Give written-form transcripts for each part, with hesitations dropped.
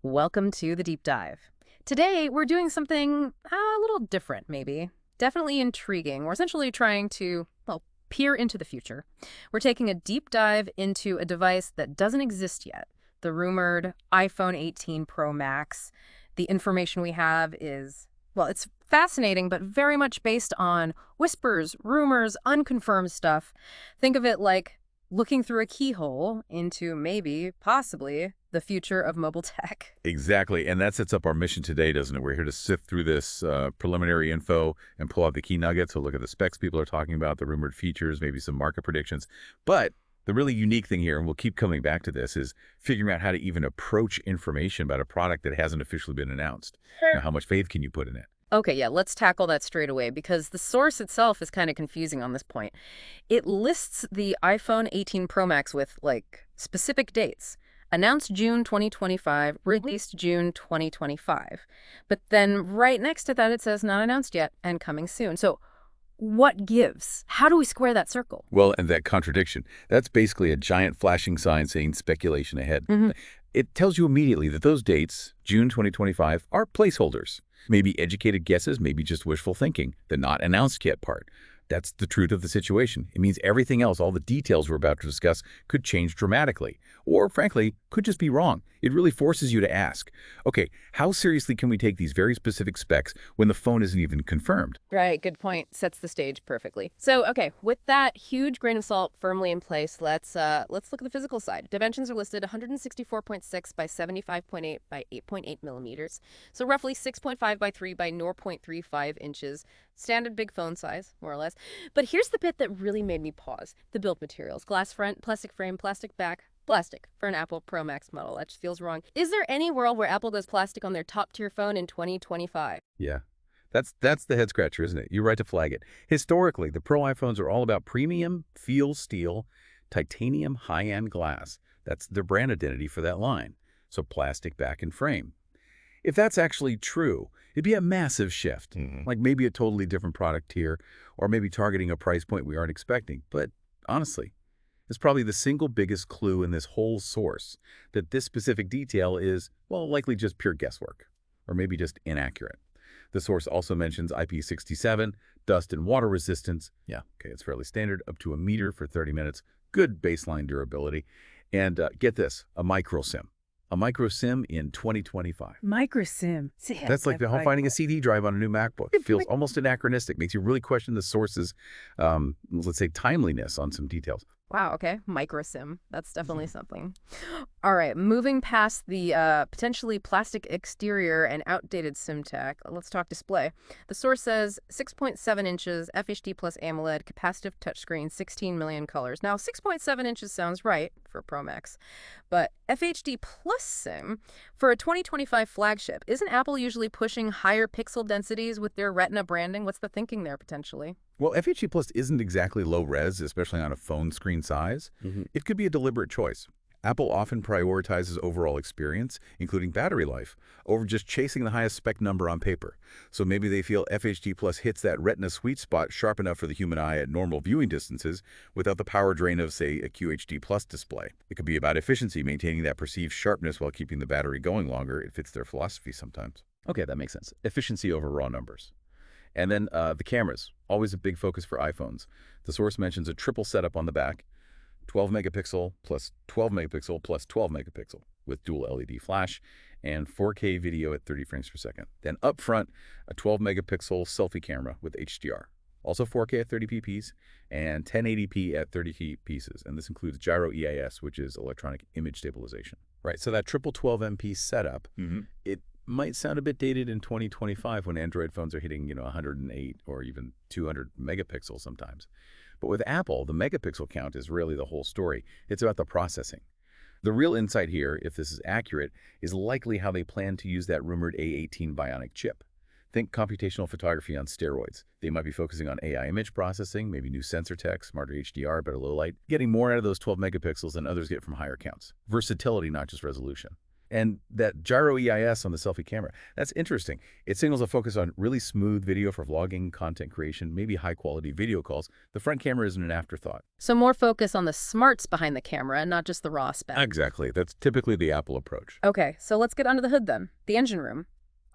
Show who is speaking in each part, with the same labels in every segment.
Speaker 1: Welcome to the deep dive. Today, we're doing something a little different, maybe. Definitely intriguing. We're essentially trying to, well, peer into the future. We're taking a deep dive into a device that doesn't exist yet, the rumored iPhone 18 Pro Max. The information we have is, well, it's fascinating, but very much based on whispers, rumors, unconfirmed stuff. Think of it like looking through a keyhole into maybe, possibly, the future of mobile tech.
Speaker 2: Exactly, and that sets up our mission today, doesn't it? We're here to sift through this preliminary info and pull out the key nuggets. So look at the specs people are talking about, the rumored features, maybe some market predictions. But the really unique thing here, and we'll keep coming back to this, is figuring out how to even approach information about a product that hasn't officially been announced. Now, how much faith can you put in it?
Speaker 1: Okay, yeah, let's tackle that straight away because the source itself is kind of confusing on this point. It lists the iPhone 18 Pro Max with, like, specific dates. Announced June 2025, released June 2025. But then right next to that, it says not announced yet and coming soon. So what gives? How do we square that circle?
Speaker 2: Well, and that contradiction, that's basically a giant flashing sign saying speculation ahead. It tells you immediately that those dates, June 2025, are placeholders. Maybe educated guesses, maybe just wishful thinking, the not announced yet part. That's the truth of the situation. It means everything else, all the details we're about to discuss, could change dramatically. Or, frankly, could just be wrong. It really forces you to ask, okay, how seriously can we take these very specific specs when the phone isn't even confirmed?
Speaker 1: Right, good point. Sets the stage perfectly. So, okay, with that huge grain of salt firmly in place, let's look at the physical side. Dimensions are listed 164.6 by 75.8 by 8.8 millimeters. So roughly 6.5 by 3 by 0.35 inches. Standard big phone size, more or less. But here's the bit that really made me pause. The build materials. Glass front, plastic frame, plastic back. Plastic for an Apple Pro Max model. That just feels wrong. Is there any world where Apple does plastic on their top-tier phone in 2025?
Speaker 2: Yeah, that's the head scratcher, isn't it? You're right to flag it. Historically, the Pro iPhones are all about premium, feel steel, titanium high-end glass. That's their brand identity for that line. So plastic back and frame. If that's actually true, it'd be a massive shift, like maybe a totally different product tier, or maybe targeting a price point we aren't expecting. But honestly, it's probably the single biggest clue in this whole source that this specific detail is, well, likely just pure guesswork, or maybe just inaccurate. The source also mentions IP67, dust and water resistance. Yeah, okay, it's fairly standard, up to a meter for 30 minutes, good baseline durability. And get this, a micro SIM. A micro SIM in 2025.
Speaker 1: Micro SIM.
Speaker 2: That's like finding a CD drive on a new MacBook. It feels almost anachronistic, makes you really question the source's, let's say, timeliness on some details.
Speaker 1: Wow, okay. Micro SIM. That's definitely something. All right, moving past the potentially plastic exterior and outdated SIM tech, let's talk display. The source says 6.7 inches, FHD plus AMOLED, capacitive touchscreen, 16 million colors. Now, 6.7 inches sounds right for Pro Max, but FHD plus SIM for a 2025 flagship, isn't Apple usually pushing higher pixel densities with their Retina branding? What's the thinking there potentially?
Speaker 2: Well, FHD Plus isn't exactly low res, especially on a phone screen size. It could be a deliberate choice. Apple often prioritizes overall experience, including battery life, over just chasing the highest spec number on paper. So maybe they feel FHD Plus hits that Retina sweet spot sharp enough for the human eye at normal viewing distances without the power drain of, say, a QHD Plus display. It could be about efficiency, maintaining that perceived sharpness while keeping the battery going longer. It fits their philosophy sometimes. Okay, that makes sense. Efficiency over raw numbers. And then the cameras, always a big focus for iPhones. The source mentions a triple setup on the back, 12 megapixel plus 12 megapixel plus 12 megapixel with dual LED flash and 4K video at 30 frames per second. Then up front, a 12 megapixel selfie camera with HDR. Also 4K at 30 pps and 1080p at 30 pieces. And this includes gyro EIS, which is electronic image stabilization. Right, so that triple 12MP setup, it might sound a bit dated in 2025 when Android phones are hitting, 108 or even 200 megapixels sometimes. But with Apple, the megapixel count is really the whole story. It's about the processing. The real insight here, if this is accurate, is likely how they plan to use that rumored A18 Bionic chip. Think computational photography on steroids. They might be focusing on AI image processing, maybe new sensor tech, smarter HDR, better low light, getting more out of those 12 megapixels than others get from higher counts. Versatility, not just resolution. And that gyro EIS on the selfie camera, that's interesting. It signals a focus on really smooth video for vlogging, content creation, maybe high-quality video calls. The front camera isn't an afterthought.
Speaker 1: So more focus on the smarts behind the camera, not just the raw spec.
Speaker 2: Exactly. That's typically the Apple approach.
Speaker 1: Okay, so let's get under the hood then. The engine room.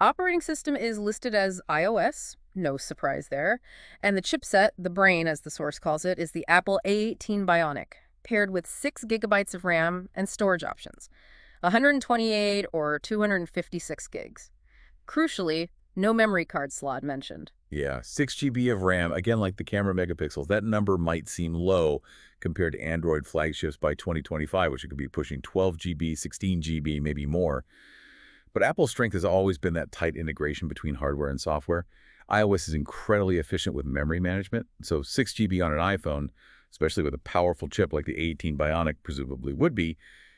Speaker 1: Operating system is listed as iOS, no surprise there. And the chipset, the brain as the source calls it, is the Apple A18 Bionic, paired with 6 gigabytes of RAM and storage options, 128 or 256 gigs. Crucially, no memory card slot mentioned.
Speaker 2: Yeah, 6 GB of RAM, again, like the camera megapixels, that number might seem low compared to Android flagships by 2025, which it could be pushing 12 GB, 16 GB, maybe more. But Apple's strength has always been that tight integration between hardware and software. iOS is incredibly efficient with memory management, so 6 GB on an iPhone, especially with a powerful chip like the A18 Bionic presumably would be,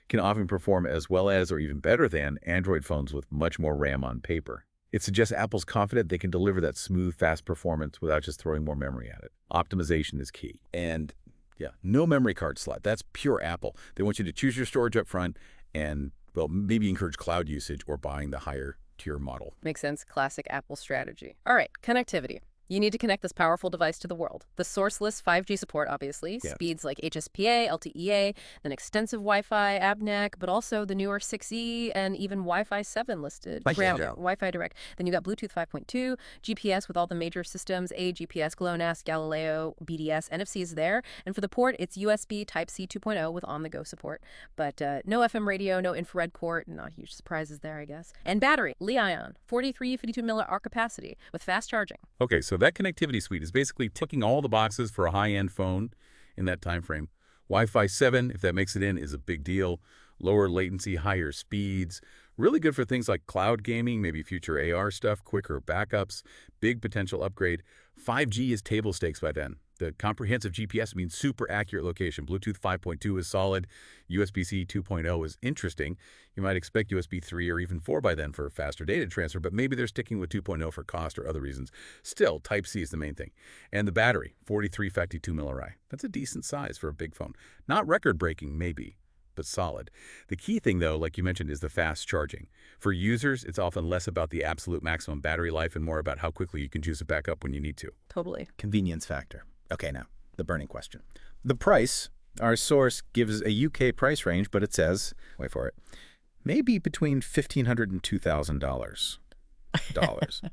Speaker 2: can often perform as well as or even better than Android phones with much more RAM on paper. It suggests Apple's confident they can deliver that smooth, fast performance without just throwing more memory at it. Optimization is key. And yeah, no memory card slot. That's pure Apple. They want you to choose your storage up front and, well, maybe encourage cloud usage or buying the higher tier model.
Speaker 1: Makes sense. Classic Apple strategy. All right, connectivity. You need to connect this powerful device to the world. The sourceless 5G support, obviously,
Speaker 2: Yeah.
Speaker 1: speeds like HSPA, LTEA, then extensive Wi-Fi, ABNEC, but also the newer 6E and even Wi-Fi 7 listed.
Speaker 2: Yeah.
Speaker 1: Wi-Fi Direct. Then you got Bluetooth 5.2, GPS with all the major systems, GPS, GLONASS, Galileo, BDS, NFC is there. And for the port, it's USB Type-C 2.0 with on-the-go support. But no FM radio, no infrared port, not huge surprises there, I guess. And battery, Li-ion, 43, 52 milliamp capacity with fast charging.
Speaker 2: Okay, so that connectivity suite is basically ticking all the boxes for a high-end phone in that time frame. Wi-Fi 7, if that makes it in, is a big deal. Lower latency, higher speeds. Really good for things like cloud gaming, maybe future AR stuff, quicker backups, big potential upgrade. 5G is table stakes by then. The comprehensive GPS means super accurate location. Bluetooth 5.2 is solid. USB-C 2.0 is interesting. You might expect USB 3 or even 4 by then for faster data transfer, but maybe they're sticking with 2.0 for cost or other reasons. Still, Type-C is the main thing. And the battery, 43 52 milliamp. That's a decent size for a big phone. Not record-breaking, maybe, but solid. The key thing, though, like you mentioned, is the fast charging. For users, it's often less about the absolute maximum battery life and more about how quickly you can juice it back up when you need to.
Speaker 1: Totally.
Speaker 3: Convenience factor. Okay, now, the burning question. The price, our source gives a UK price range, but it says, wait for it, maybe between $1,500 and $2,000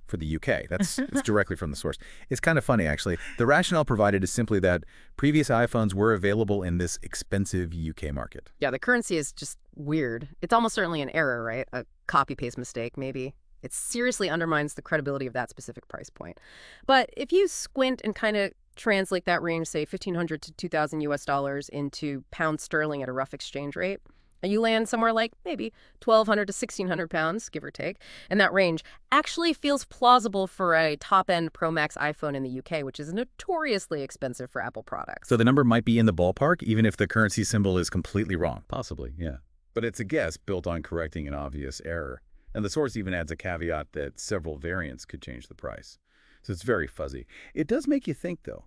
Speaker 3: for the UK. It's directly from the source. It's kind of funny, actually. The rationale provided is simply that previous iPhones were available in this expensive UK market.
Speaker 1: Yeah, the currency is just weird. It's almost certainly an error, right? A copy-paste mistake, maybe. It seriously undermines the credibility of that specific price point. But if you squint and kind of translate that range, say 1,500 to 2,000 US dollars into pound sterling at a rough exchange rate, and you land somewhere like maybe 1,200 to 1,600 pounds, give or take, and that range actually feels plausible for a top-end Pro Max iPhone in the UK, which is notoriously expensive for Apple products.
Speaker 3: So the number might be in the ballpark, even if the currency symbol is completely wrong.
Speaker 2: Possibly, yeah. But it's a guess built on correcting an obvious error. And the source even adds a caveat that several variants could change the price. So it's very fuzzy. It does make you think, though,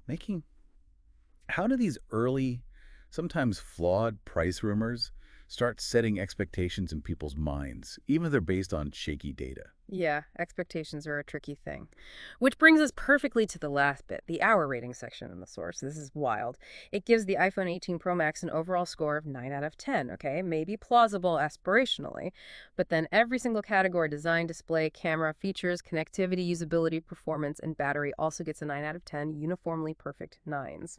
Speaker 2: how do these early, sometimes flawed price rumors start setting expectations in people's minds, even if they're based on shaky data?
Speaker 1: Yeah, expectations are a tricky thing. Which brings us perfectly to the last bit, the hour rating section in the source. This is wild. It gives the iPhone 18 Pro Max an overall score of 9 out of 10, okay? Maybe plausible aspirationally, but then every single category, design, display, camera, features, connectivity, usability, performance, and battery also gets a 9 out of 10, uniformly perfect 9s.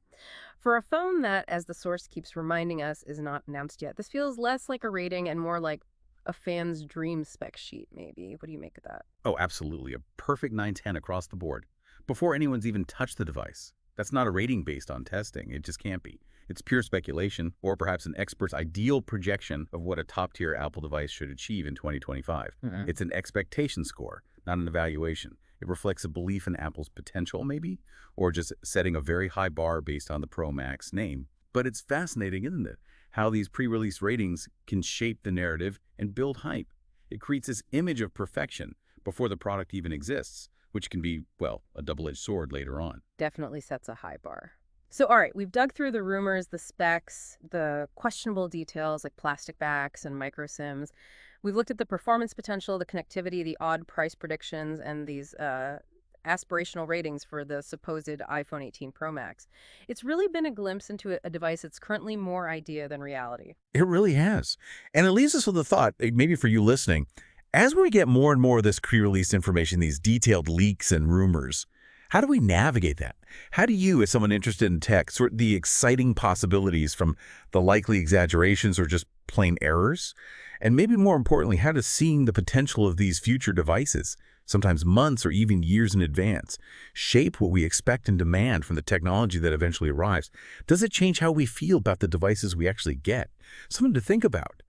Speaker 1: For a phone that, as the source keeps reminding us, is not announced yet, this feels less like a rating and more like a fan's dream spec sheet, maybe. What do you make of that?
Speaker 2: Oh, absolutely. A perfect 910 across the board, before anyone's even touched the device. That's not a rating based on testing. It just can't be. It's pure speculation, or perhaps an expert's ideal projection of what a top-tier Apple device should achieve in 2025. It's an expectation score, not an evaluation. It reflects a belief in Apple's potential, maybe, or just setting a very high bar based on the Pro Max name. But it's fascinating, isn't it? How these pre-release ratings can shape the narrative and build hype. It creates this image of perfection before the product even exists, which can be, well, a double-edged sword later on.
Speaker 1: Definitely sets a high bar. So, all right, we've dug through the rumors, the specs, the questionable details like plastic backs and micro SIMs. We've looked at the performance potential, the connectivity, the odd price predictions, and these aspirational ratings for the supposed iPhone 18 Pro Max. It's really been a glimpse into a device that's currently more idea than reality.
Speaker 2: It really has. And it leaves us with a thought, maybe for you listening, as we get more and more of this pre-release information, these detailed leaks and rumors, how do we navigate that? How do you, as someone interested in tech, sort the exciting possibilities from the likely exaggerations or just plain errors? And maybe more importantly, how does seeing the potential of these future devices, sometimes months or even years in advance, shape what we expect and demand from the technology that eventually arrives? Does it change how we feel about the devices we actually get? Something to think about.